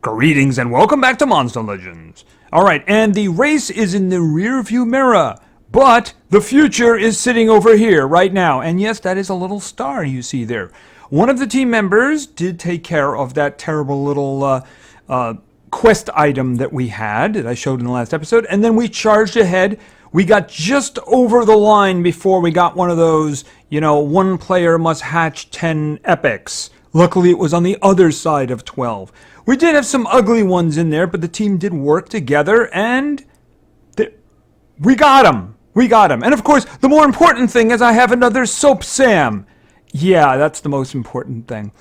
Greetings and welcome back to Monster Legends. Alright, and the race is in the rear view mirror, but the future is sitting over here right now. And yes, that is a little star you see there. One of the team members did take care of that terrible little quest item that we had, that I showed in the last episode, and then we charged ahead. We got just over the line before we got one of those, one player must hatch 10 epics. Luckily, it was on the other side of 12. We did have some ugly ones in there, but the team did work together, and we got them. We got them. And of course, the more important thing is I have another Soap Sam. Yeah, that's the most important thing.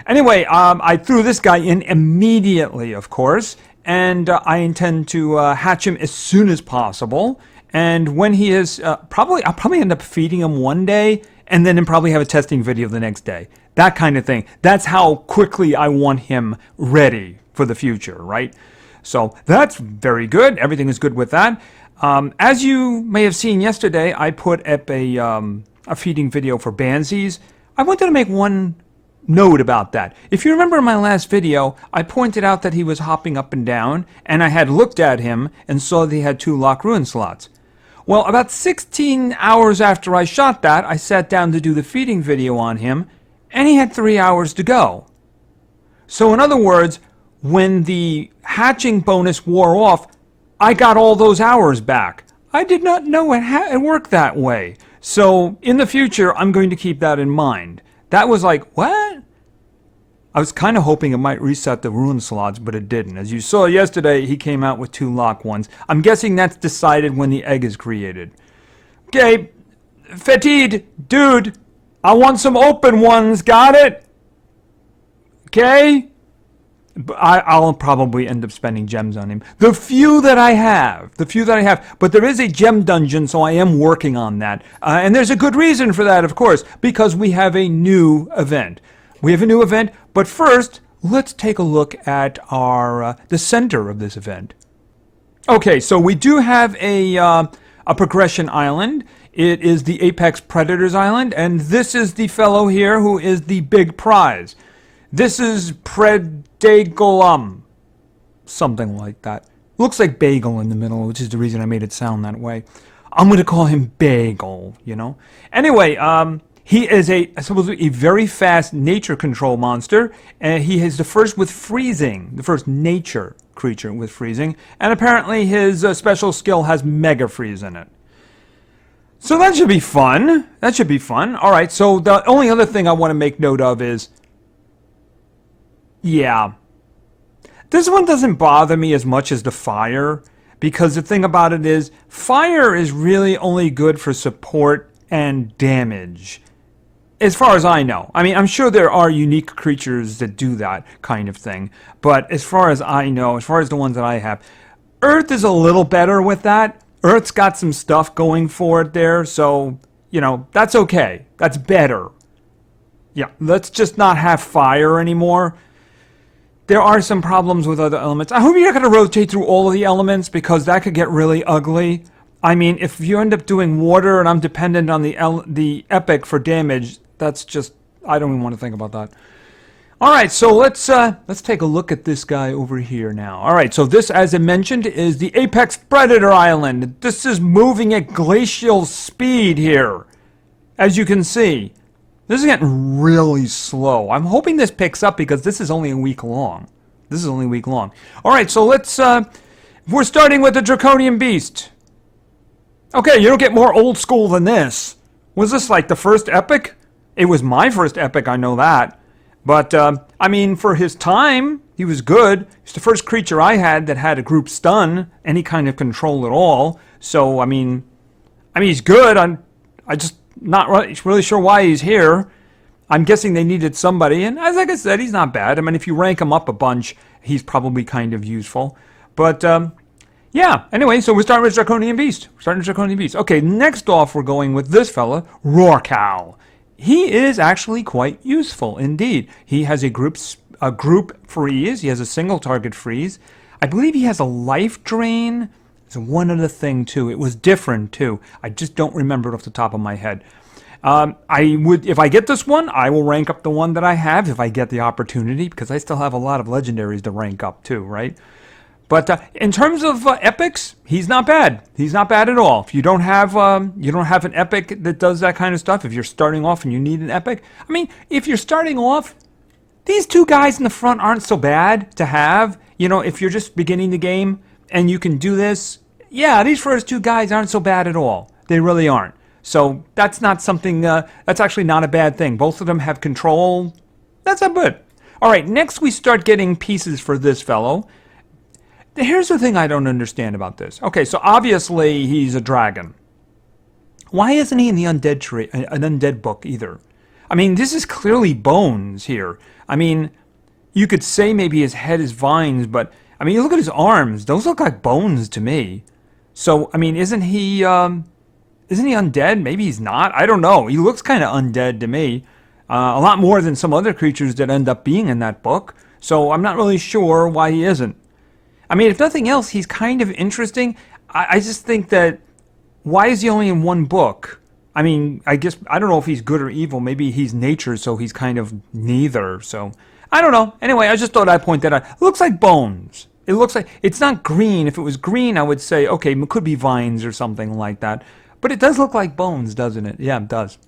Anyway, I threw this guy in immediately, of course, and I intend to hatch him as soon as possible. And when he is, I'll probably end up feeding him one day, and then probably have a testing video the next day. That kind of thing. That's how quickly I want him ready for the future, right? So that's very good. Everything is good with that. As you may have seen yesterday, I put up a feeding video for Bansies. I wanted to make one note about that. If you remember in my last video, I pointed out that he was hopping up and down, and I had looked at him and saw that he had 2 lock ruin slots. Well, about 16 hours after I shot that, I sat down to do the feeding video on him, and he had 3 hours to go. So in other words, when the hatching bonus wore off, I got all those hours back. I did not know it worked that way. So in the future, I'm going to keep that in mind. That was like, what? I was kind of hoping it might reset the ruin slots, but it didn't. As you saw yesterday, he came out with 2 lock ones. I'm guessing that's decided when the egg is created. Okay, Fetid, dude, I want some open ones, got it? Okay? I'll probably end up spending gems on him. The few that I have. But there is a gem dungeon, so I am working on that. And there's a good reason for that, of course, because we have a new event. But first, let's take a look at the center of this event. Okay, so we do have a progression island. It is the Apex Predators Island, and this is the fellow here who is the big prize. This is Predagolum. Something like that. Looks like bagel in the middle, which is the reason I made it sound that way. I'm going to call him Bagel, Anyway, he is supposedly a very fast nature control monster, and he is the first with freezing, the first nature creature with freezing, and apparently his special skill has Mega Freeze in it. So that should be fun. All right, so the only other thing I want to make note of is, yeah, this one doesn't bother me as much as the fire, because the thing about it is, fire is really only good for support and damage, as far as I know. I mean, I'm sure there are unique creatures that do that kind of thing, but as far as I know, as far as the ones that I have, Earth is a little better with that. Earth's got some stuff going for it there, so, that's okay. That's better. Yeah, let's just not have fire anymore. There are some problems with other elements. I hope you're not going to rotate through all of the elements, because that could get really ugly. I mean, if you end up doing water and I'm dependent on the epic for damage, that's just, I don't even want to think about that. All right, so let's take a look at this guy over here now. All right, so this, as I mentioned, is the Apex Predator Island. This is moving at glacial speed here, as you can see. This is getting really slow. I'm hoping this picks up because this is only a week long. All right, so let's, we're starting with the Draconian Beast. Okay, you don't get more old school than this. Was this like the first epic? It was my first epic, I know that. But, I mean, for his time, he was good. He's the first creature I had that had a group stun, any kind of control at all. So, I mean, he's good. I'm just not really sure why he's here. I'm guessing they needed somebody. And as like I said, he's not bad. I mean, if you rank him up a bunch, he's probably kind of useful. But, yeah, anyway, so we're starting with Draconian Beast. Okay, next off, we're going with this fella, Rorcal. He is actually quite useful indeed. He has a group freeze. He has a single target freeze. I believe he has a life drain. There's one other thing too. It was different too. I just don't remember it off the top of my head. If I get this one, I will rank up the one that I have if I get the opportunity, because I still have a lot of legendaries to rank up too, right? But in terms of epics, he's not bad. He's not bad at all. If you don't have an epic that does that kind of stuff, if you're starting off and you need an epic, I mean, if you're starting off, these two guys in the front aren't so bad to have. You know, if you're just beginning the game and you can do this, yeah, these first two guys aren't so bad at all. They really aren't. So that's not something. That's actually not a bad thing. Both of them have control. That's not good. All right, next we start getting pieces for this fellow. Here's the thing I don't understand about this. Okay, so obviously he's a dragon. Why isn't he in the undead tree, an undead book either? I mean, this is clearly bones here. I mean, you could say maybe his head is vines, but I mean, you look at his arms; those look like bones to me. So, I mean, isn't he undead? Maybe he's not. I don't know. He looks kind of undead to me, a lot more than some other creatures that end up being in that book. So I'm not really sure why he isn't. I mean, if nothing else, he's kind of interesting. I just think that, why is he only in one book? I mean, I guess, I don't know if he's good or evil. Maybe he's nature, so he's kind of neither. So, I don't know. Anyway, I just thought I'd point that out. It looks like bones. It looks like, it's not green. If it was green, I would say, okay, it could be vines or something like that. But it does look like bones, doesn't it? Yeah, it does.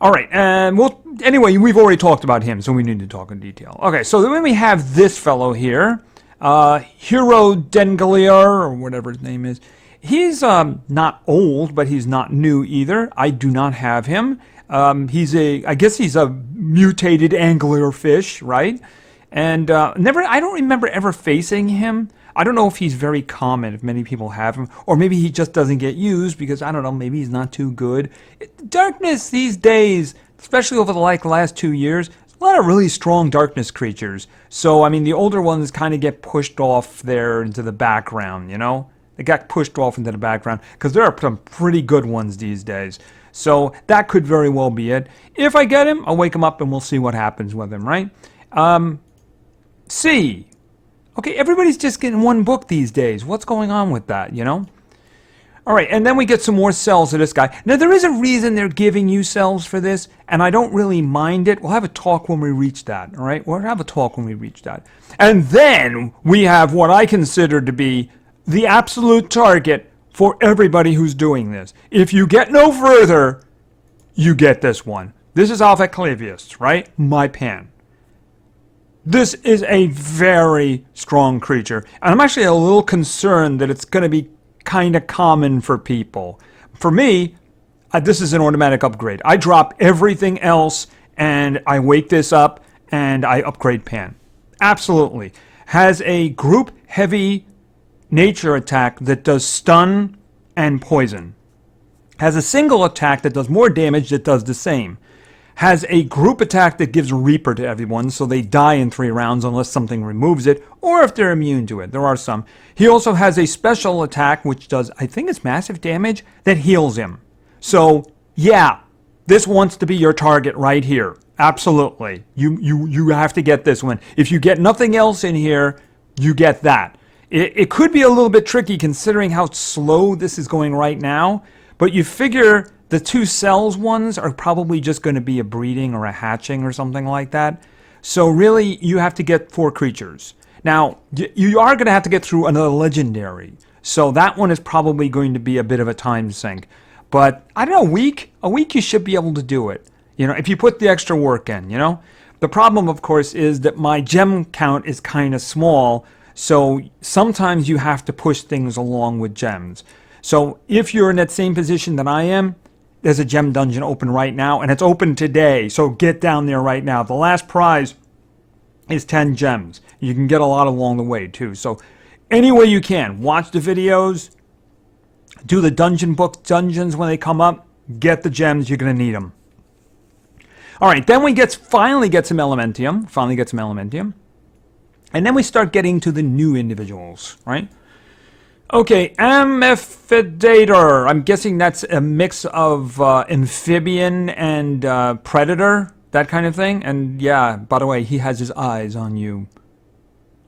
All right, and anyway, we've already talked about him, so we need to talk in detail. Okay, so then we have this fellow here. Hero Dengalier, or whatever his name is. He's not old, but he's not new either. I do not have him. I guess he's a mutated anglerfish, right? And I don't remember ever facing him. I don't know if he's very common, if many people have him, or maybe he just doesn't get used because, I don't know, maybe he's not too good. Darkness these days, especially over the last 2 years, a lot of really strong darkness creatures. So, I mean, the older ones kind of get pushed off there into the background, you know? They got pushed off into the background because there are some pretty good ones these days. So, that could very well be it. If I get him, I'll wake him up and we'll see what happens with him, right? C. Okay, everybody's just getting one book these days. What's going on with that, you know? All right, and then we get some more cells of this guy. Now, there is a reason they're giving you cells for this, and I don't really mind it. We'll have a talk when we reach that, all right? We'll have a talk when we reach that. And then we have what I consider to be the absolute target for everybody who's doing this. If you get no further, you get this one. This is Alpha Clavius, right? My pan. This is a very strong creature, and I'm actually a little concerned that it's going to be kind of common for people. For me, this is an automatic upgrade. I drop everything else and I wake this up and I upgrade Pan. Absolutely. Has a group heavy nature attack that does stun and poison. Has a single attack that does more damage that does the same. Has a group attack that gives Reaper to everyone, so they die in 3 rounds unless something removes it, or if they're immune to it. There are some. He also has a special attack, which does, I think it's massive damage, that heals him. So, yeah, this wants to be your target right here. Absolutely. You have to get this one. If you get nothing else in here, you get that. It could be a little bit tricky considering how slow this is going right now, but you figure the 2 cells ones are probably just going to be a breeding or a hatching or something like that. So really, you have to get 4 creatures. Now, you are going to have to get through another legendary. So that one is probably going to be a bit of a time sink. But, I don't know, a week you should be able to do it. You know, if you put the extra work in, you know. The problem, of course, is that my gem count is kind of small. So sometimes you have to push things along with gems. So if you're in that same position that I am, there's a gem dungeon open right now, and it's open today, so get down there right now. The last prize is 10 gems. You can get a lot along the way, too. So any way you can, watch the videos, do the dungeons when they come up, get the gems, you're going to need them. All right, then we finally get some Elementium. And then we start getting to the new individuals, right? Okay, Amphidator. I'm guessing that's a mix of amphibian and predator, that kind of thing. And yeah, by the way, he has his eyes on you.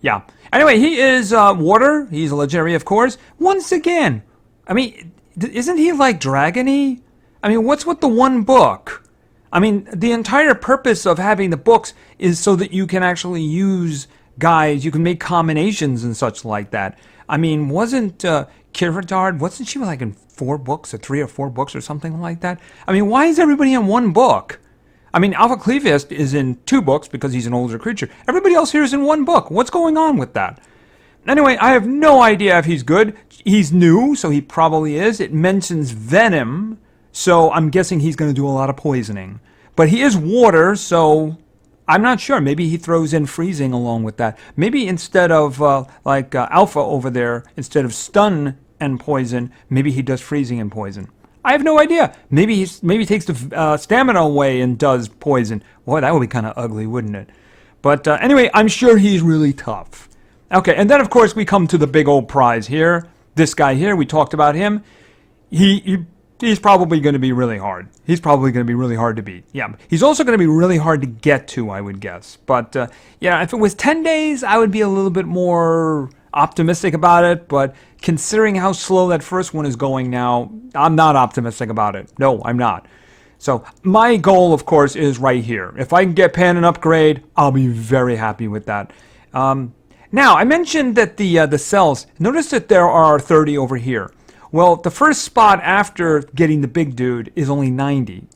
Yeah. Anyway, he is water. He's a legendary, of course. Once again, I mean, isn't he like dragony? I mean, what's with the one book? I mean, the entire purpose of having the books is so that you can actually use guides, you can make combinations and such like that. I mean, wasn't Kiradard, wasn't she like in 4 books or 3 or 4 books or something like that? I mean, why is everybody in one book? I mean, Alpha Cleviest is in 2 books because he's an older creature. Everybody else here is in 1 book. What's going on with that? Anyway, I have no idea if he's good. He's new, so he probably is. It mentions venom, so I'm guessing he's going to do a lot of poisoning. But he is water, so I'm not sure. Maybe he throws in freezing along with that. Maybe instead of, Alpha over there, instead of stun and poison, maybe he does freezing and poison. I have no idea. Maybe he takes the stamina away and does poison. Boy, that would be kind of ugly, wouldn't it? But anyway, I'm sure he's really tough. Okay, and then of course we come to the big old prize here. This guy here, we talked about him. He's probably going to be really hard. He's probably going to be really hard to beat. Yeah, he's also going to be really hard to get to, I would guess. But yeah, if it was 10 days, I would be a little bit more optimistic about it, but considering how slow that first one is going now, I'm not optimistic about it. No, I'm not. So my goal, of course, is right here. If I can get Pan and upgrade, I'll be very happy with that. Now, I mentioned that the cells, notice that there are 30 over here. Well, the first spot after getting the big dude is only 90.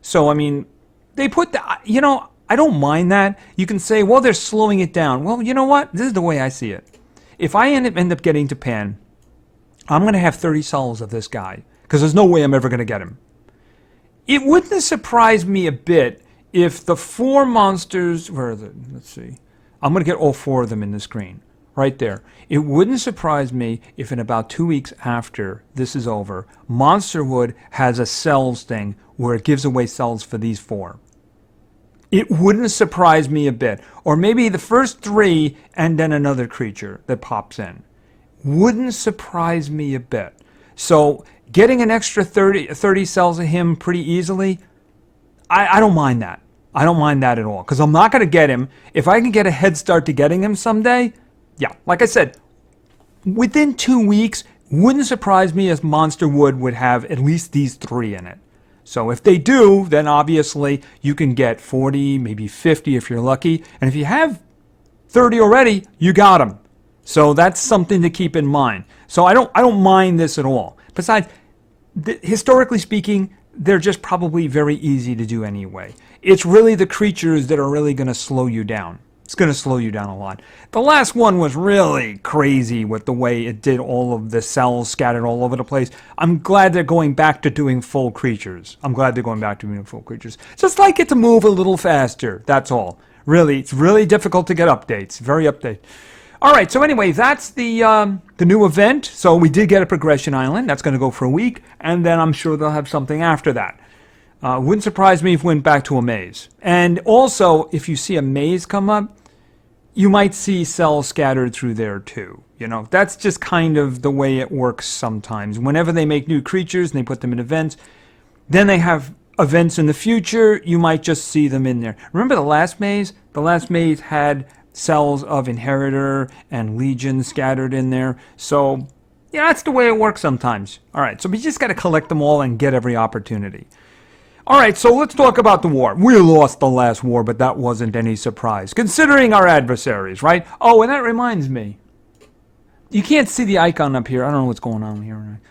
So, I mean, they put the, I don't mind that. You can say, well, they're slowing it down. Well, you know what? This is the way I see it. If I end up getting to Pan, I'm going to have 30 cells of this guy, because there's no way I'm ever going to get him. It wouldn't surprise me a bit if the 4 monsters, where are they? Let's see. I'm going to get all 4 of them in the screen, right there. It wouldn't surprise me if in about 2 weeks after this is over, Monsterwood has a cells thing where it gives away cells for these 4. It wouldn't surprise me a bit. Or maybe the first 3 and then another creature that pops in. Wouldn't surprise me a bit. So getting an extra 30 cells of him pretty easily, I don't mind that. I don't mind that at all. Because I'm not going to get him. If I can get a head start to getting him someday, yeah, like I said, within 2 weeks, wouldn't surprise me if Monsterwood would have at least these 3 in it. So if they do, then obviously you can get 40, maybe 50 if you're lucky. And if you have 30 already, you got them. So that's something to keep in mind. So I don't mind this at all. Besides, historically speaking, they're just probably very easy to do anyway. It's really the creatures that are really going to slow you down. It's going to slow you down a lot. The last one was really crazy with the way it did all of the cells scattered all over the place. I'm glad they're going back to doing full creatures. Just like it to move a little faster. That's all. Really, it's really difficult to get updates. Very update. All right, so anyway, that's the new event. So we did get a progression island. That's going to go for a week, and then I'm sure they'll have something after that. Wouldn't surprise me if we went back to a maze. And also, if you see a maze come up, you might see cells scattered through there too. That's just kind of the way it works sometimes. Whenever they make new creatures and they put them in events, then they have events in the future, you might just see them in there. Remember the last maze? The last maze had cells of Inheritor and Legion scattered in there. So, yeah, that's the way it works sometimes. All right, so we just got to collect them all and get every opportunity. All right, so let's talk about the war. We lost the last war, but that wasn't any surprise, considering our adversaries, right? Oh, and that reminds me. You can't see the icon up here. I don't know what's going on here.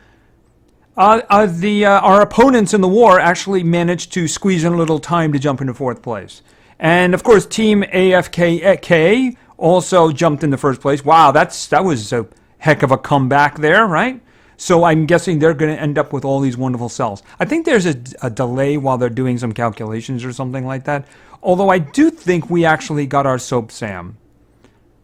Our opponents in the war actually managed to squeeze in a little time to jump into 4th place. And, of course, Team AFKK also jumped in the 1st place. Wow, that was a heck of a comeback there, right? So I'm guessing they're going to end up with all these wonderful cells. I think there's a delay while they're doing some calculations or something like that. Although I do think we actually got our Soap Sam.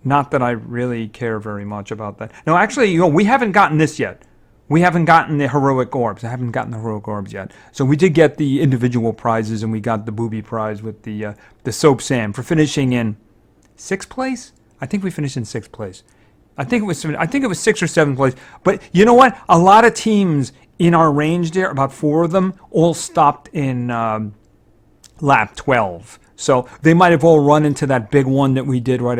Not that I really care very much about that. No, actually, we haven't gotten this yet. We haven't gotten the Heroic Orbs. I haven't gotten the Heroic Orbs yet. So we did get the individual prizes, and we got the booby prize with the Soap Sam for finishing in 6th place? I think we finished in 6th place. I think it was 6th or 7th place. But you know what? A lot of teams in our range there, about 4 of them, all stopped in lap 12. So they might have all run into that big one that we did right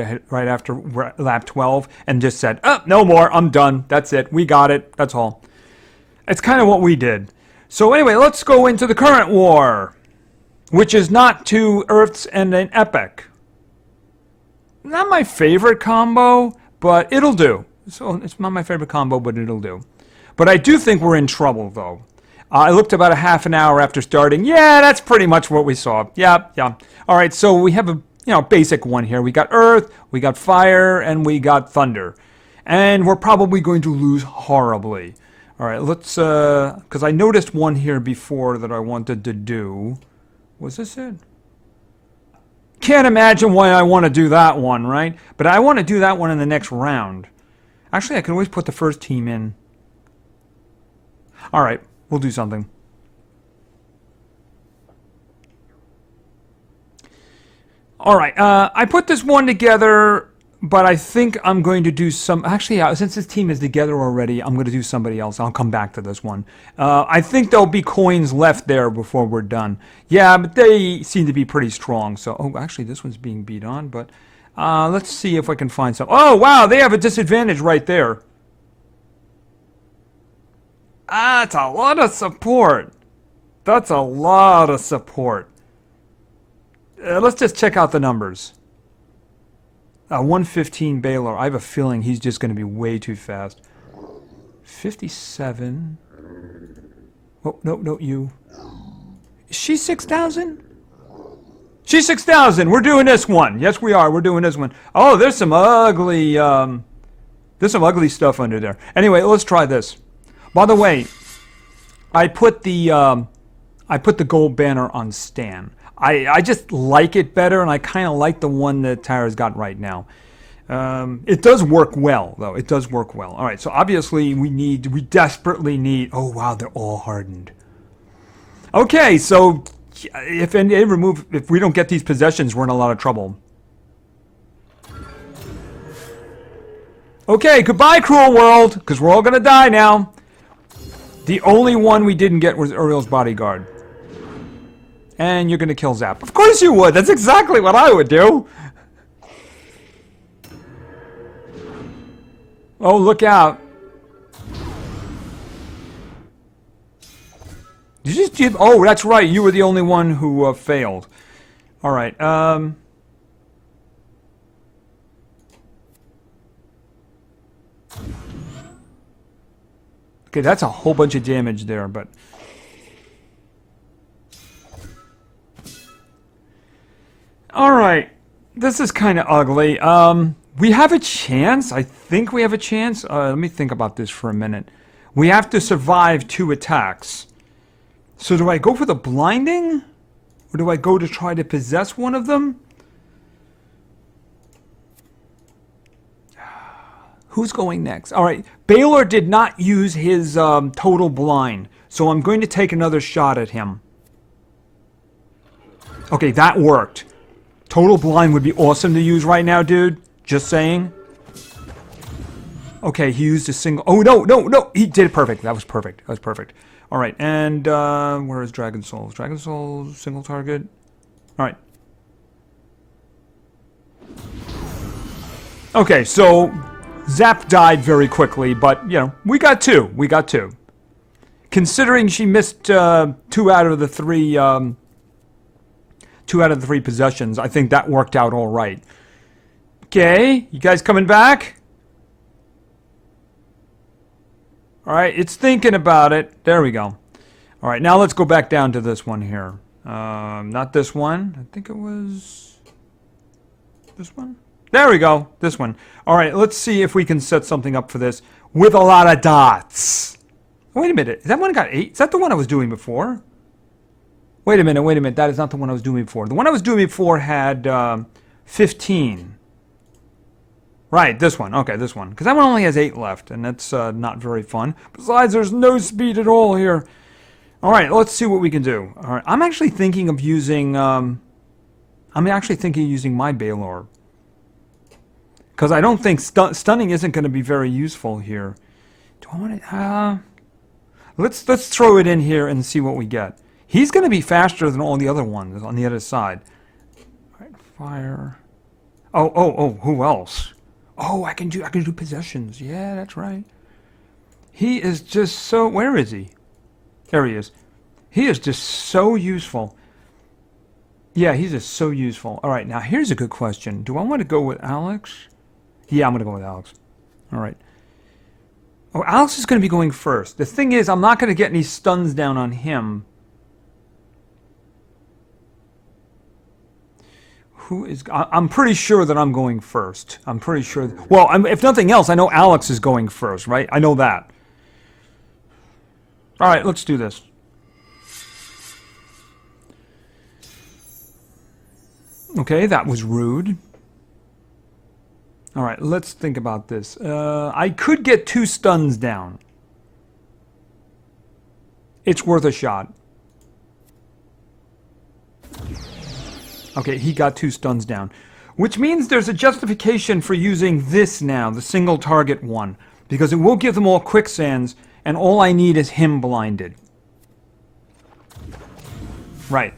after lap 12 and just said, oh, no more, I'm done. That's it. We got it. That's all. It's kind of what we did. So anyway, let's go into the current war, which is not 2 Earths and an epic. Not my favorite combo, but it'll do. So it's not my favorite combo, but it'll do. But I do think we're in trouble, though. I looked about a half an hour after starting. Yeah, that's pretty much what we saw. Yeah. All right, so we have a basic one here. We got Earth, we got Fire, and we got Thunder. And we're probably going to lose horribly. All right, let's, because I noticed one here before that I wanted to do. Was this it? Can't imagine why I want to do that one, right? But I want to do that one in the next round. Actually, I can always put the first team in. All right, we'll do something. All right, I put this one together, but I think I'm going to do some... Actually, since this team is together already, I'm going to do somebody else. I'll come back to this one. I think there'll be coins left there before we're done. Yeah, but they seem to be pretty strong. So, oh, actually, this one's being beat on, but let's see if I can find some... Oh, wow, they have a disadvantage right there. That's a lot of support. That's a lot of support. Let's just check out the numbers. 115 Baylor. I have a feeling he's just going to be way too fast. 57. Oh, no, you. Is she 6,000? She's 6,000. We're doing this one. Yes, we are. We're doing this one. Oh, there's some ugly stuff under there. Anyway, let's try this. By the way, I put the gold banner on Stan. I just like it better, and I kind of like the one that Tara's got right now. It does work well, though. It does work well. All right, so obviously we desperately need... Oh, wow, they're all hardened. Okay, so if we don't get these possessions, we're in a lot of trouble. Okay, goodbye, cruel world, because we're all going to die now. The only one we didn't get was Uriel's bodyguard. And you're going to kill Zap. Of course you would. That's exactly what I would do. Oh, look out. Oh, that's right. You were the only one who failed. All right. Okay, that's a whole bunch of damage there, but... Alright, this is kind of ugly. We have a chance. I think we have a chance. Let me think about this for a minute. We have to survive 2 attacks. So do I go for the blinding? Or do I go to try to possess one of them? Who's going next? Alright, Baylor did not use his total blind. So I'm going to take another shot at him. Okay, that worked. Total blind would be awesome to use right now, dude. Just saying. Okay, he used a single... Oh, no. He did it perfect. That was perfect. That was perfect. All right, and where is Dragon Souls? Dragon Souls, single target. All right. Okay, so Zap died very quickly, but, you know, we got 2. We got 2. Considering she missed 2 out of the 3... 2 out of the 3 possessions. I think that worked out all right. Okay, you guys coming back? All right, it's thinking about it. There we go. All right, now let's go back down to this one here. Not this one. I think it was this one. There we go. This one. All right, let's see if we can set something up for this with a lot of dots. Wait a minute. Is that one got 8? Is that the one I was doing before? Wait a minute. That is not the one I was doing before. The one I was doing before had 15. Right, this one. Okay, this one. Because that one only has 8 left, and that's not very fun. Besides, there's no speed at all here. All right, let's see what we can do. All right, I'm actually thinking of using... using my Baylor. Because I don't think stunning isn't going to be very useful here. Do I want to... Let's throw it in here and see what we get. He's going to be faster than all the other ones on the other side. All right, fire. Oh, who else? Oh, I can do possessions. Yeah, that's right. He is just so... Where is he? There he is. He is just so useful. Yeah, he's just so useful. All right, now here's a good question. Do I want to go with Alex? Yeah, I'm going to go with Alex. All right. Oh, Alex is going to be going first. The thing is, I'm not going to get any stuns down on him. Who is... I'm pretty sure that I'm going first. I'm pretty sure... Well, if nothing else, I know Alex is going first, right? I know that. All right, let's do this. Okay, that was rude. All right, let's think about this. I could get 2 stuns down. It's worth a shot. Okay, he got 2 stuns down. Which means there's a justification for using this now, the single target one. Because it will give them all quicksands, and all I need is him blinded. Right.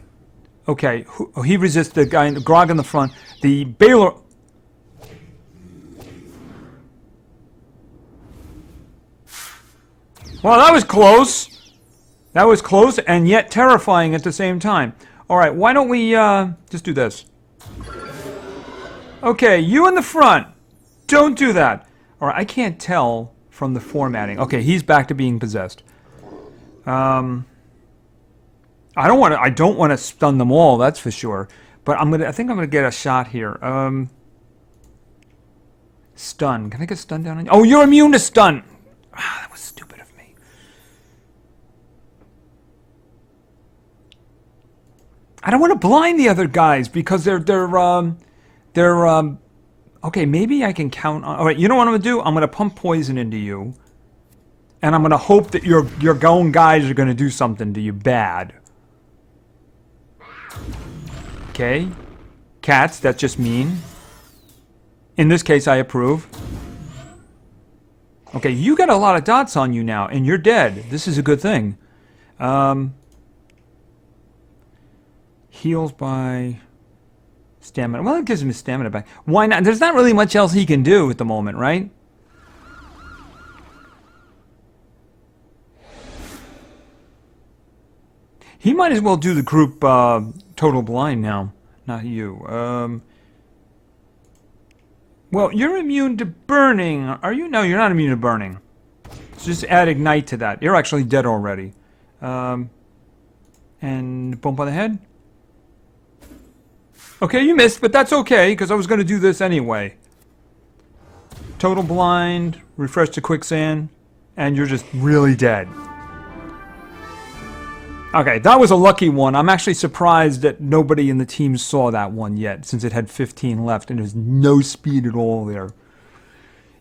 Okay, he resists the guy, Grog in the front. The Baylor... Well, that was close. That was close and yet terrifying at the same time. All right, why don't we just do this? Okay, you in the front. Don't do that. All right, I can't tell from the formatting. Okay, he's back to being possessed. I don't want to stun them all, that's for sure. But I think I'm gonna get a shot here. Stun. Can I get stun down on you? Oh, you're immune to stun. Ah, that was stupid of me. I don't want to blind the other guys because they're okay, maybe I can count on... All right, you know what I'm going to do? I'm going to pump poison into you. And I'm going to hope that your own guys are going to do something to you bad. Okay. Cats, that's just mean. In this case, I approve. Okay, you got a lot of dots on you now, and you're dead. This is a good thing. Heals by... stamina. Well, it gives him his stamina back. Why not? There's not really much else he can do at the moment, right? He might as well do the group total blind now. Not you. Well, you're immune to burning. Are you? No, you're not immune to burning. So just add ignite to that. You're actually dead already. And bump on the head. Okay, you missed, but that's okay, because I was going to do this anyway. Total blind, refresh to quicksand, and you're just really dead. Okay, that was a lucky one. I'm actually surprised that nobody in the team saw that one yet, since it had 15 left, and there's no speed at all there.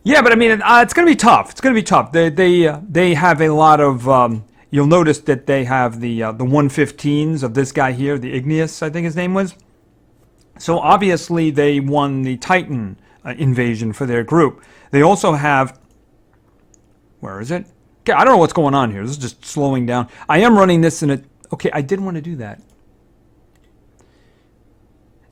Yeah, but I mean, it's going to be tough. It's going to be tough. They have a lot of... you'll notice that they have the 115s of this guy here, the Igneous, I think his name was. So obviously they won the Titan invasion for their group. They also have... Where is it? Okay, I don't know what's going on here. This is just slowing down. I am running this in a... Okay, I didn't want to do that.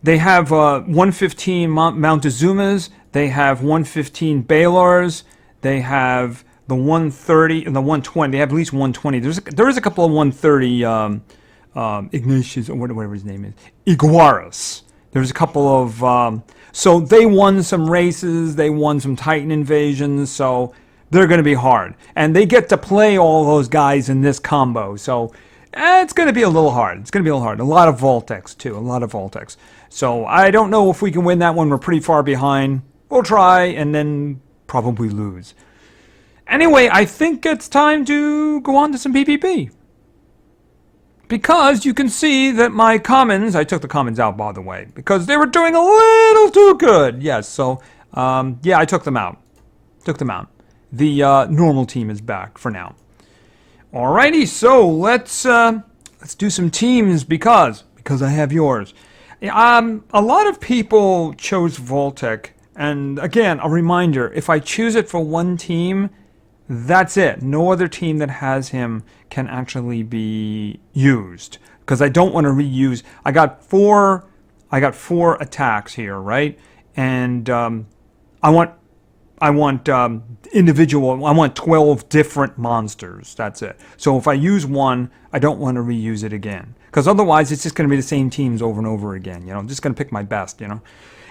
They have 115 Montezumas. They have 115 Baylors. They have the 130 and the 120. They have at least 120. There is a couple of 130 Ignatius, or whatever his name is. Iguaras. There's a couple of... so they won some races. They won some Titan invasions. So they're going to be hard. And they get to play all those guys in this combo. So it's going to be a little hard. It's going to be a little hard. A lot of Voltex, too. A lot of Voltex. So I don't know if we can win that one. We're pretty far behind. We'll try and then probably lose. Anyway, I think it's time to go on to some PvP. Because you can see that my commons, I took the commons out, by the way, because they were doing a little too good. Yes, so, yeah, I took them out. Took them out. The normal team is back for now. Alrighty, so let's do some teams because I have yours. A lot of people chose Voltec, and again, a reminder, if I choose it for one team, that's it. No other team that has him can actually be used, because I don't want to reuse. I got four attacks here, right? And I want I want individual. I want 12 different monsters. That's it. So if I use one, I don't want to reuse it again, because otherwise it's just going to be the same teams over and over again. You know, I'm just going to pick my best. You know.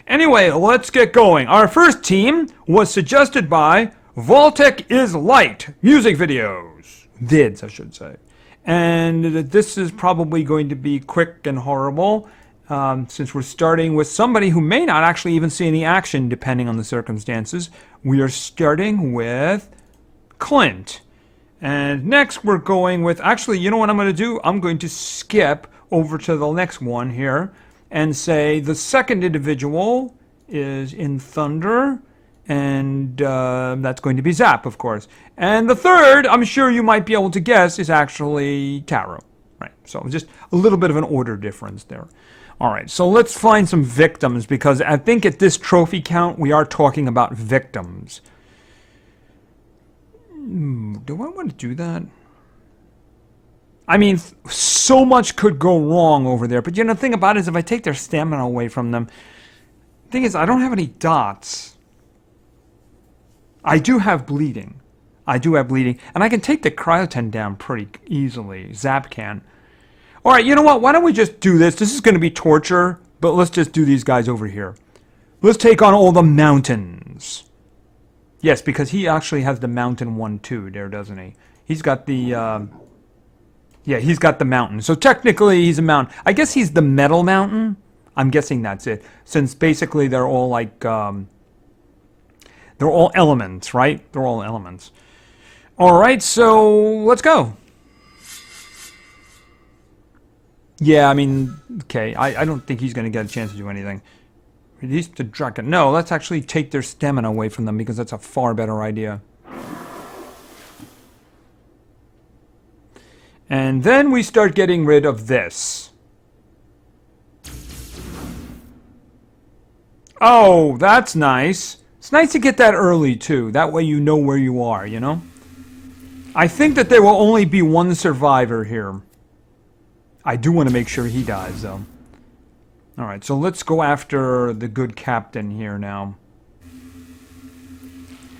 Anyway, let's get going. Our first team was suggested by Voltec is Light music videos, vids, I should say. And this is probably going to be quick and horrible. Since we're starting with somebody who may not actually even see any action depending on the circumstances, we are starting with Clint. And next we're going with, actually, you know what I'm going to do? I'm going to skip over to the next one here and say the second individual is in Thunder, and that's going to be Zap, of course. And the third, I'm sure you might be able to guess, is actually Taro. Right, so just a little bit of an order difference there. All right, so let's find some victims, because I think at this trophy count, we are talking about victims. Do I want to do that? I mean, so much could go wrong over there. But you know, the thing about it is if I take their stamina away from them, the thing is, I don't have any dots. I do have bleeding. And I can take the cryoten down pretty easily. Zap can. All right, you know what? Why don't we just do this? This is going to be torture, but let's just do these guys over here. Let's take on all the mountains. Yes, because he actually has the mountain one too there, doesn't he? He's got the, yeah, he's got the mountain. So technically he's a mountain. I guess he's the metal mountain. I'm guessing that's it. Since basically they're all like, they're all elements, right? They're all elements. All right, so let's go. Yeah, I mean, okay, I don't think he's going to get a chance to do anything. Release the dragon. No, let's actually take their stamina away from them, because that's a far better idea. And then we start getting rid of this. Oh, that's nice. It's nice to get that early, too. That way you know where you are, you know? I think that there will only be one survivor here. I do want to make sure he dies, though. Alright, so let's go after the good captain here now.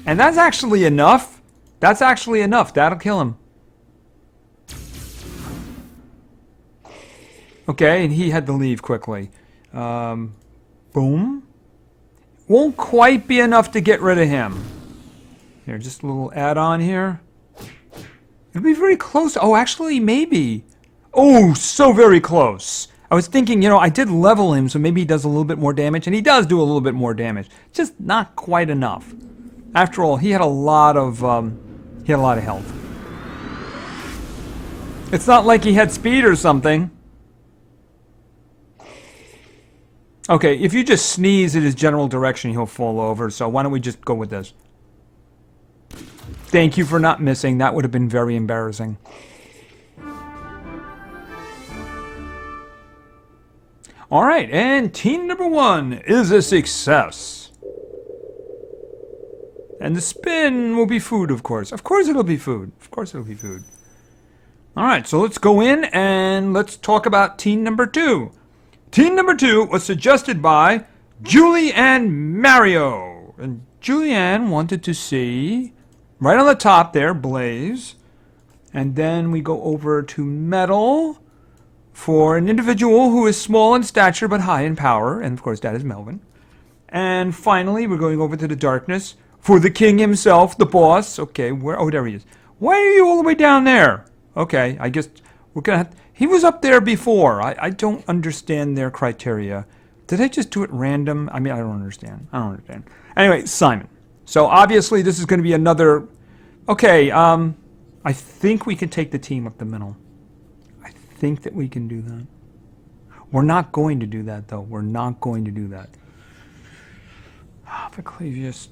And that's actually enough. That's actually enough. That'll kill him. Okay, and he had to leave quickly. Boom. Won't quite be enough to get rid of him. Here, just a little add-on here. It'll be very close. Oh, actually, maybe. Oh, so very close. I was thinking, you know, I did level him, so maybe he does a little bit more damage, and he does do a little bit more damage. Just not quite enough. After all, he had a lot of health. It's not like he had speed or something. Okay, if you just sneeze in his general direction, he'll fall over, so why don't we just go with this? Thank you for not missing. That would have been very embarrassing. All right, and team number 1 is a success. And the spin will be food, of course. Of course it'll be food. Of course it'll be food. All right, so let's go in and let's talk about team number 2. Team number 2 was suggested by Julie and Mario. And Julianne wanted to see, right on the top there, Blaze. And then we go over to Metal for an individual who is small in stature but high in power. And of course that is Melvin. And finally we're going over to the Darkness for the king himself, the boss. Okay, where? Oh, there he is. Why are you all the way down there? Okay, I guess we're gonna have... He was up there before. I don't understand their criteria. Did I just do it random? I mean, I don't understand. Anyway, Simon. So obviously this is going to be another... Okay, I think we can take the team up the middle. I think that we can do that. We're not going to do that, though. We're not going to do that. Viclavius.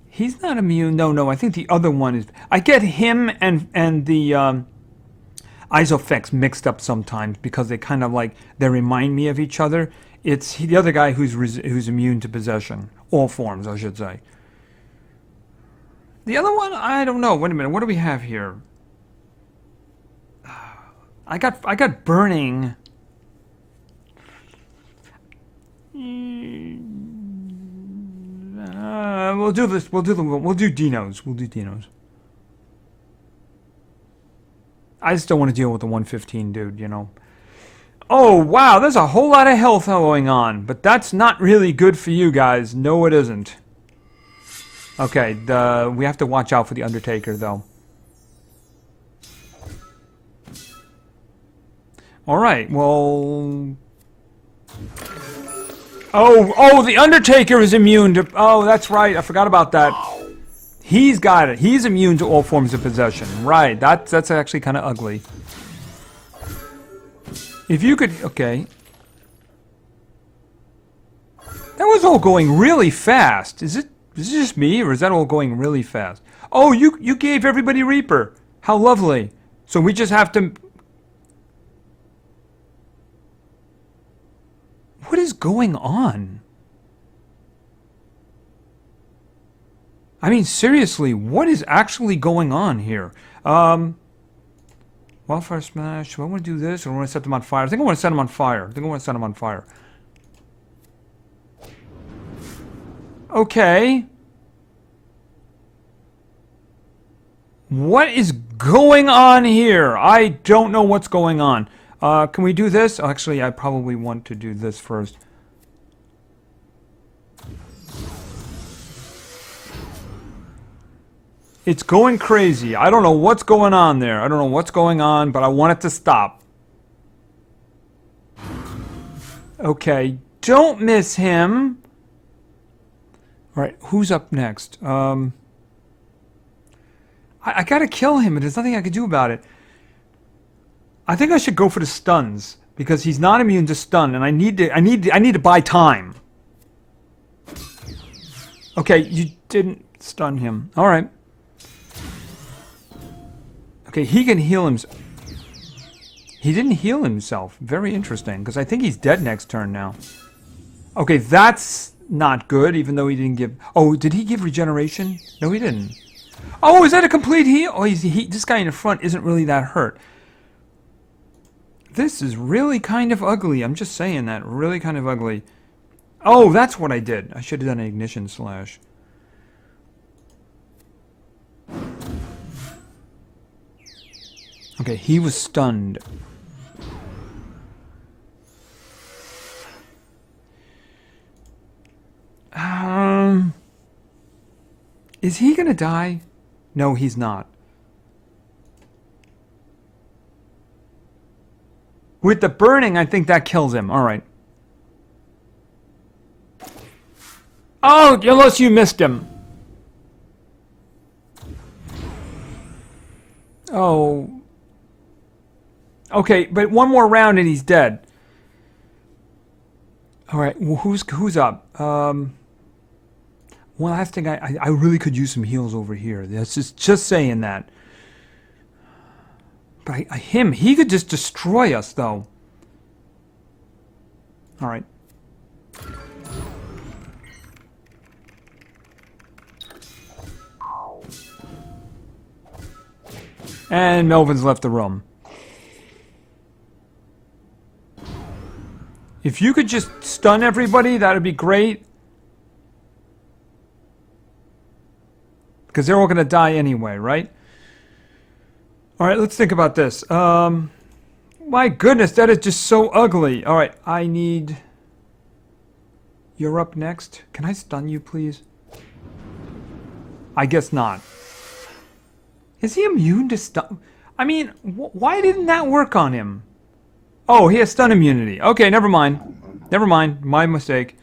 He's not immune. No, I think the other one is... I get him and the Isofex mixed up sometimes because they kind of like... They remind me of each other. It's the other guy who's immune to possession. All forms, I should say. The other one, I don't know. Wait a minute. What do we have here? I got burning. We'll do this. We'll do Dinos. We'll do Dinos. I just don't want to deal with the 115 dude, you know. Oh, wow, there's a whole lot of health going on. But that's not really good for you guys. No, it isn't. Okay, we have to watch out for the Undertaker, though. Alright, well... Oh, the Undertaker is immune to... Oh, that's right, I forgot about that. He's got it. He's immune to all forms of possession. Right, that's actually kind of ugly. If you could... Okay. That was all going really fast. Is it just me, or is that all going really fast? Oh, you gave everybody Reaper. How lovely. So we just have to... What is going on? I mean, seriously, what is actually going on here? Wildfire Smash. Do I want to do this, or do I want to set them on fire? I think I want to set them on fire. Okay. What is going on here? I don't know what's going on. Can we do this? Actually, I probably want to do this first. It's going crazy. I don't know what's going on there. I don't know what's going on, but I want it to stop. Okay, don't miss him. All right, who's up next? I gotta kill him, and there's nothing I can do about it. I think I should go for the stuns because he's not immune to stun, and I need to buy time. Okay, you didn't stun him. All right. Okay, he can heal himself. He didn't heal himself. Very interesting, because I think he's dead next turn now. Okay, that's not good, even though he didn't give... Oh, did he give regeneration? No, he didn't. Oh, is that a complete heal? Oh, this guy in the front isn't really that hurt. This is really kind of ugly. I'm just saying that. Really kind of ugly. Oh, that's what I did. I should have done an ignition slash. Okay, he was stunned. Is he gonna die? No, he's not. With the burning, I think that kills him. All right. Oh, unless you missed him. Oh. Okay, but one more round and he's dead. All right, well, who's up? One last thing, I really could use some heals over here. That's just saying that. But he could just destroy us, though. All right. And Melvin's left the room. If you could just stun everybody, that would be great. Because they're all going to die anyway, right? Alright, let's think about this. My goodness, that is just so ugly. Alright, I need... You're up next. Can I stun you, please? I guess not. Is he immune to stun? I mean, why didn't that work on him? Oh, he has stun immunity. Okay, never mind. Never mind. My mistake.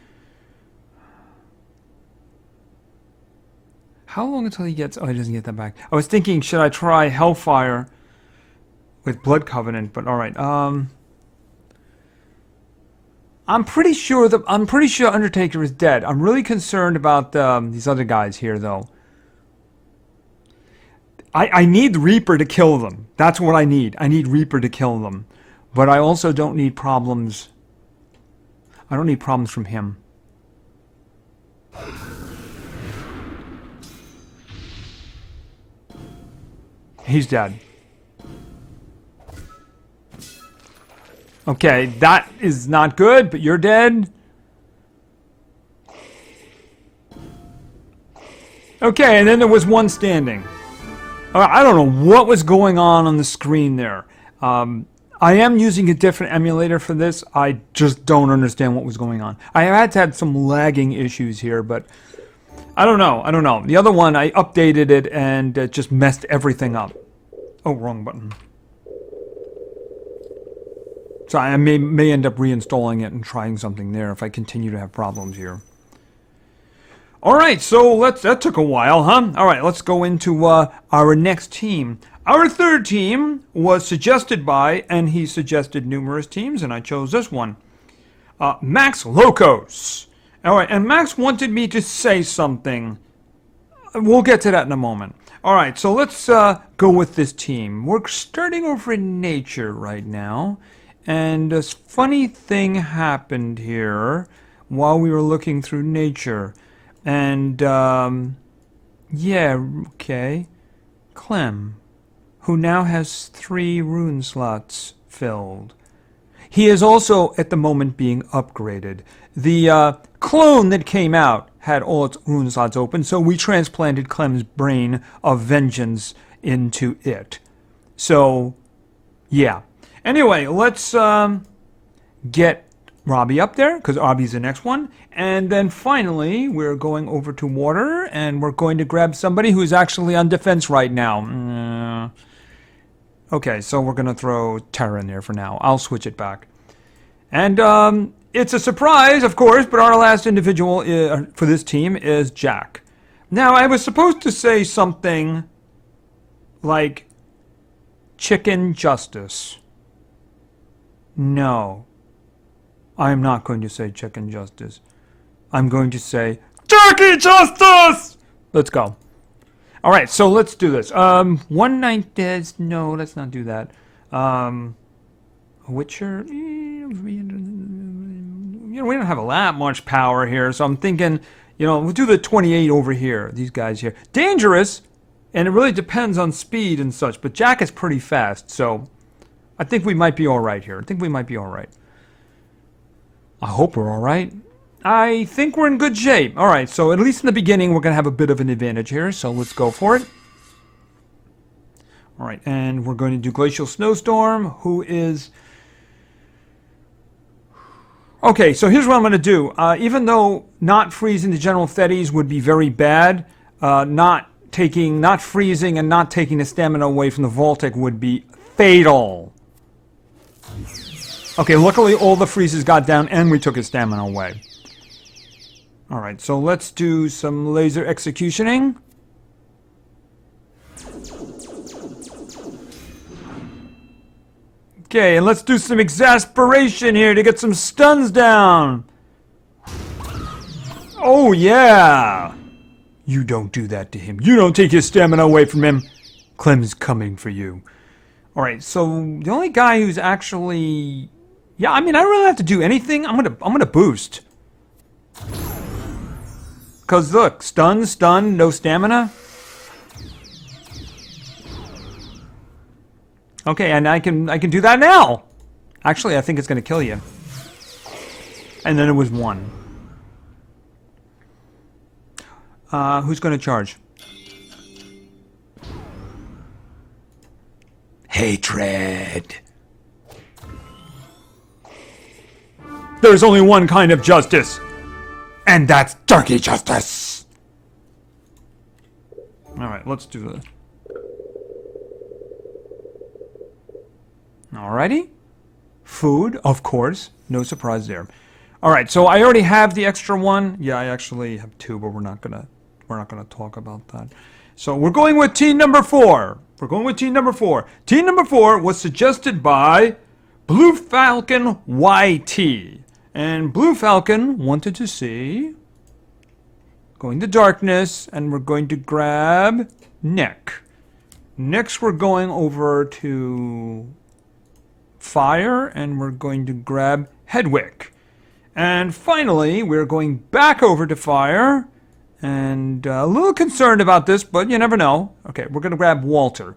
How long until he gets... Oh, he doesn't get that back. I was thinking, should I try Hellfire with Blood Covenant? But alright. I'm pretty sure Undertaker is dead. I'm really concerned about these other guys here, though. I need Reaper to kill them. That's what I need. I need Reaper to kill them. But I also don't need problems. I don't need problems from him. He's dead. Okay, that is not good, but you're dead. Okay, and then there was one standing. I don't know what was going on the screen there. I am using a different emulator for this. I just don't understand what was going on. I had some lagging issues here, but I don't know. The other one, I updated it and it just messed everything up. Oh, wrong button. So I may end up reinstalling it and trying something there if I continue to have problems here. Alright, so that took a while, huh? Alright, let's go into our next team. Our third team was suggested by, and he suggested numerous teams, and I chose this one. Max Locos. Alright, and Max wanted me to say something. We'll get to that in a moment. Alright, so let's go with this team. We're starting over in nature right now. And a funny thing happened here while we were looking through nature. And, yeah, okay. Clem, who now has 3 rune slots filled. He is also, at the moment, being upgraded. The clone that came out had all its rune slots open, so we transplanted Clem's brain of vengeance into it. So, yeah. Anyway, let's get Robbie up there, because Robbie's the next one. And then finally, we're going over to water, and we're going to grab somebody who's actually on defense right now. Okay, so we're going to throw Terra in there for now. I'll switch it back. And it's a surprise, of course, but our last individual for this team is Jack. Now, I was supposed to say something like Chicken Justice. No, I'm not going to say Chicken Justice. I'm going to say Turkey Justice! Let's go. Alright, so let's do this. One Night Dead. No, let's not do that. Witcher. We don't have that much power here, so I'm thinking, we'll do the 28 over here. These guys here. Dangerous, and it really depends on speed and such, but Jack is pretty fast, so I think we might be alright here. I hope we're alright. I think we're in good shape. Alright, so at least in the beginning we're going to have a bit of an advantage here, so let's go for it. Alright, and we're going to do Glacial Snowstorm, who is... Okay, so here's what I'm going to do. Even though not freezing the General Thetis would be very bad, not freezing and not taking the stamina away from the Vaultic would be fatal. Okay, luckily all the freezes got down and we took his stamina away. Alright, so let's do some laser executioning. Okay, and let's do some exasperation here to get some stuns down. Oh, yeah. You don't do that to him. You don't take his stamina away from him. Clem's coming for you. Alright, so the only guy who's actually... Yeah, I mean, I don't really have to do anything. I'm gonna boost. Cause look, stun, no stamina. Okay, and I can do that now. Actually, I think it's gonna kill you. And then it was 1. Who's gonna charge? Hatred. There's only one kind of justice, and that's turkey justice. Alright, let's do this. Alrighty. Food, of course. No surprise there. Alright, so I already have the extra one. Yeah, I actually have 2, but we're not gonna talk about that. So we're going with team number 4. Team number 4 was suggested by Blue Falcon YT. And Blue Falcon wanted to see... Going to darkness, and we're going to grab Nick. Next we're going over to fire, and we're going to grab Hedwig. And finally, we're going back over to fire, and a little concerned about this, but you never know. Okay, we're going to grab Walter.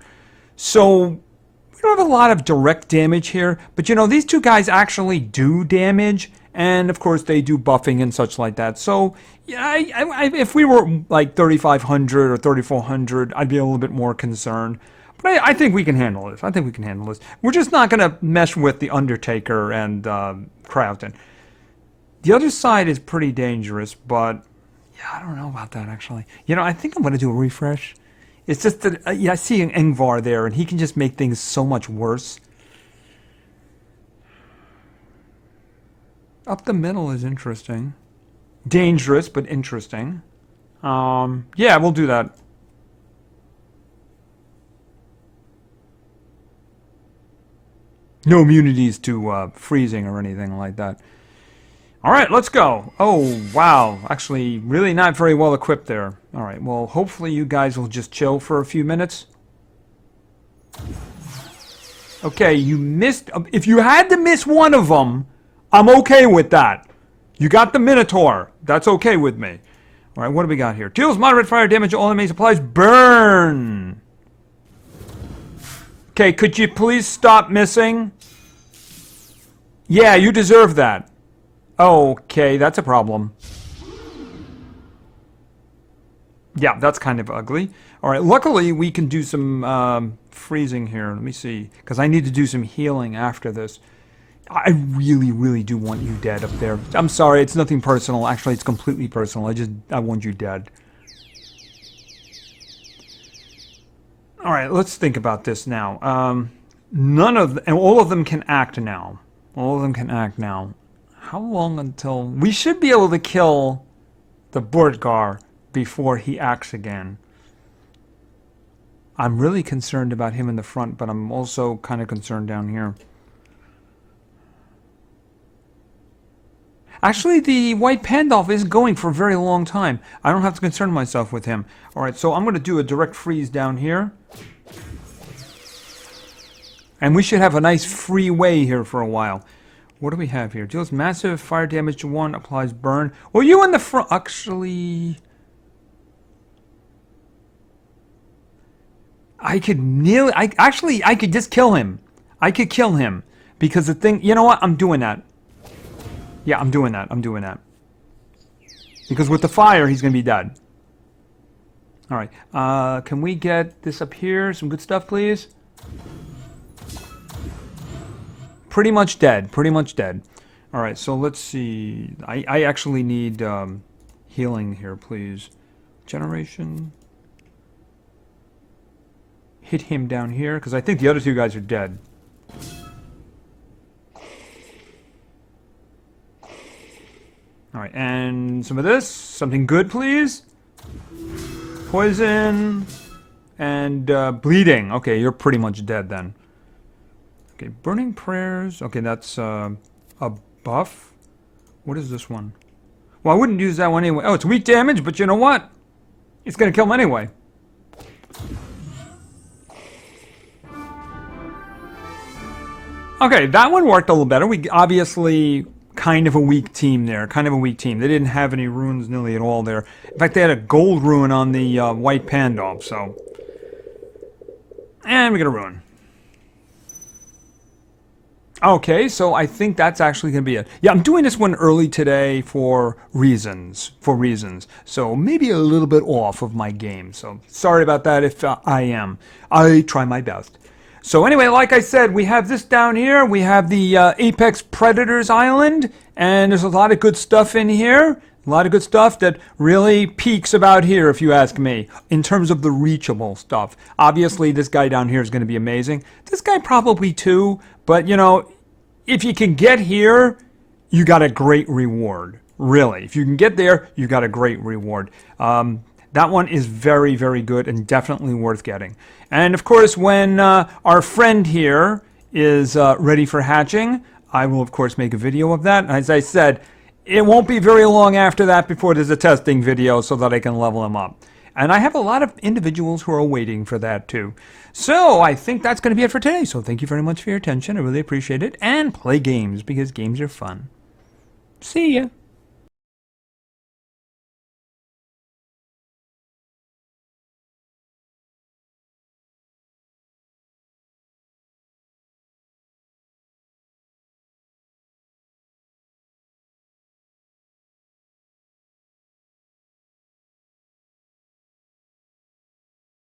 So, we don't have a lot of direct damage here, but these two guys actually do damage, And of course, they do buffing and such like that. So, yeah, if we were like 3,500 or 3,400, I'd be a little bit more concerned. But I think we can handle this. I think we can handle this. We're just not going to mesh with the Undertaker and Crowton. The other side is pretty dangerous, but yeah, I don't know about that actually. You know, I think I'm going to do a refresh. It's just that yeah, I see an Ingvar there, and he can just make things so much worse. Up the middle is interesting. Dangerous, but interesting. Yeah, we'll do that. No immunities to freezing or anything like that. Alright, let's go. Oh, wow. Actually, really not very well equipped there. Alright, well, hopefully you guys will just chill for a few minutes. Okay, you missed... If you had to miss one of them, I'm okay with that. You got the Minotaur. That's okay with me. Alright, what do we got here? Deals moderate fire damage to all enemies. Applies burn. Okay, could you please stop missing? Yeah, you deserve that. Okay, that's a problem. Yeah, that's kind of ugly. Alright, luckily we can do some freezing here. Let me see. Because I need to do some healing after this. I really, really do want you dead up there. I'm sorry, it's nothing personal. Actually, it's completely personal. I want you dead. Alright, let's think about this now. All of them can act now. All of them can act now. How long until... We should be able to kill the Bortgar before he acts again. I'm really concerned about him in the front, but I'm also kind of concerned down here. Actually, the White Pandolf is going for a very long time. I don't have to concern myself with him. Alright, so I'm going to do a direct freeze down here. And we should have a nice free way here for a while. What do we have here? Deals massive fire damage to one, applies burn. Well, you in the front... Actually... I could nearly... I could just kill him. I could kill him. Because the thing... You know what? I'm doing that. Yeah, I'm doing that. I'm doing that. Because with the fire, he's going to be dead. Alright. Can we get this up here? Some good stuff, please? Pretty much dead. Pretty much dead. Alright, so let's see. I actually need healing here, please. Generation. Hit him down here, because I think the other two guys are dead. Alright, and some of this. Something good, please. Poison. And bleeding. Okay, you're pretty much dead then. Okay, burning prayers. Okay, that's a buff. What is this one? Well, I wouldn't use that one anyway. Oh, it's weak damage, but you know what? It's going to kill him anyway. Okay, that one worked a little better. We obviously kind of a weak team there. Kind of a weak team. They didn't have any runes nearly at all there. In fact, they had a gold rune on the White Pandolf, so... And we got a rune. Okay, so I think that's actually going to be it. Yeah, I'm doing this one early today for reasons. So maybe a little bit off of my game. So sorry about that if I am. I try my best. So anyway, like I said, we have this down here. We have the Apex Predators Island. And there's a lot of good stuff in here. A lot of good stuff that really peaks about here, if you ask me, in terms of the reachable stuff. Obviously, this guy down here is going to be amazing. This guy probably too, but, you know, if you can get here, you got a great reward. Really. If you can get there, you got a great reward. That one is very, very good and definitely worth getting. And, of course, when our friend here is ready for hatching, I will, of course, make a video of that. As I said... It won't be very long after that before there's a testing video so that I can level them up. And I have a lot of individuals who are waiting for that too. So I think that's going to be it for today. So thank you very much for your attention. I really appreciate it. And play games because games are fun. See ya.